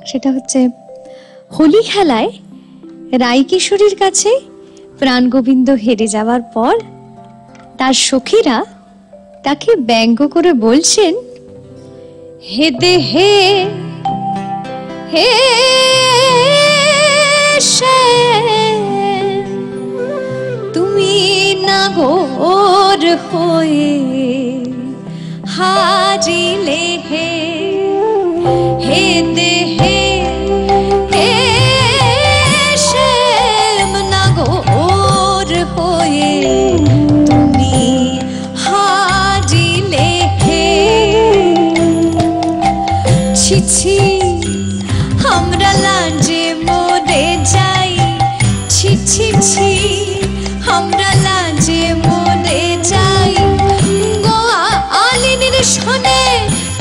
সেটা হচ্ছে হোলি খেলায় রাইকিশোরীর কাছে প্রাণগোবিন্দ হেরে যাওয়ার পর তার সখীরা তাকে ব্যঙ্গ করে বলছেন, হে দেহে হে তুমি নাগর হয়ে হারিলে হে হে দেহে হে শ্যাম নাগর হয়ে তুমি হারিলে হে। ছি ছি আমরা লাজে মরে যাই, ছি ছি ছি আমরা লাজে মরে যাই, গোয়ালিনীর শোনে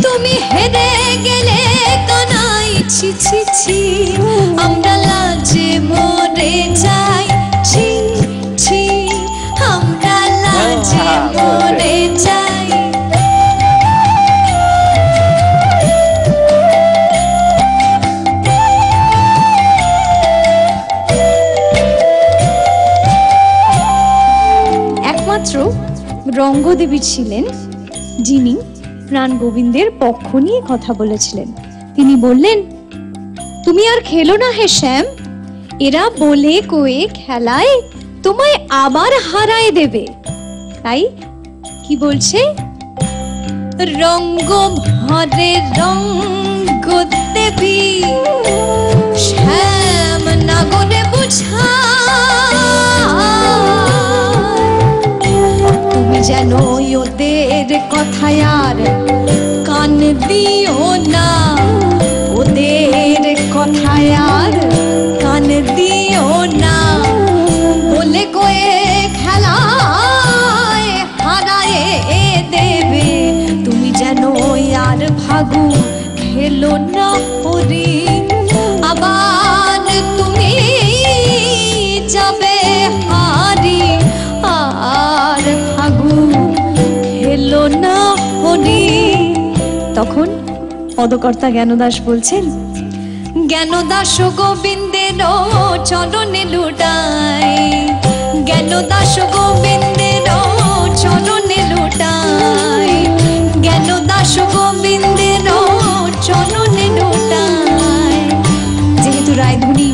তুমি হেরে গেলে কানাই, ছি ছি ছি আমরা লাজে মরে যাই, ছি ছি আমরা লাজে মরে যাই। একমাত্র রঙ্গদেবী ছিলেন যিনি প্রাণগোবিন্দের পক্ষ নিয়ে কথা বলেছিলেন। তিনি বললেন, তুমি আর খেলো না হে শ্যাম, এরা বলে কয়ে খেলায় তোমায় আবার হারায় দেবে। তাই কি বলছে, রঙ্গ ভরে রঙ্গ দেবী শ্যাম নাগরে বুঝা, তুমি যেন ওদের কথায় আর কান দিও না, ওদের কথায় আর কান দিও না, বলে কয়ে খেলায় হারায় দেবে, তুমি যেন আর ভাগু খেলো না হরি, আবার তুমি যাবে হারি, আর ভাগু খেলো না হরি। তখন পদকর্তা জ্ঞানদাস বলছেন, জ্ঞানদাস গোবিন্দের চরণে লুটাই, জ্ঞানদাস গোবিন্দের চরণে লুটাই, জ্ঞানদাস গোবিন্দের চরণে লুটাই। যেহেতু রায়ধনী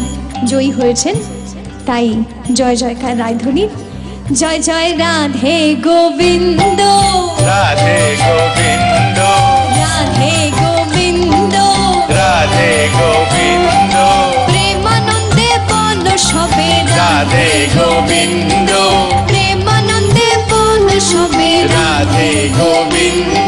জয়ী হয়েছেন তাই জয় জয়কার রায়ধনী, জয় জয় রাধে গোবিন্দ, রাধে গোবিন্দ, রাধে গোবিন্দ, রাধে গোবিন্দ, প্রেমানন্দে বল সবে রাধে গোবিন্দ, প্রেমানন্দে বল সবে রাধে গোবিন্দ।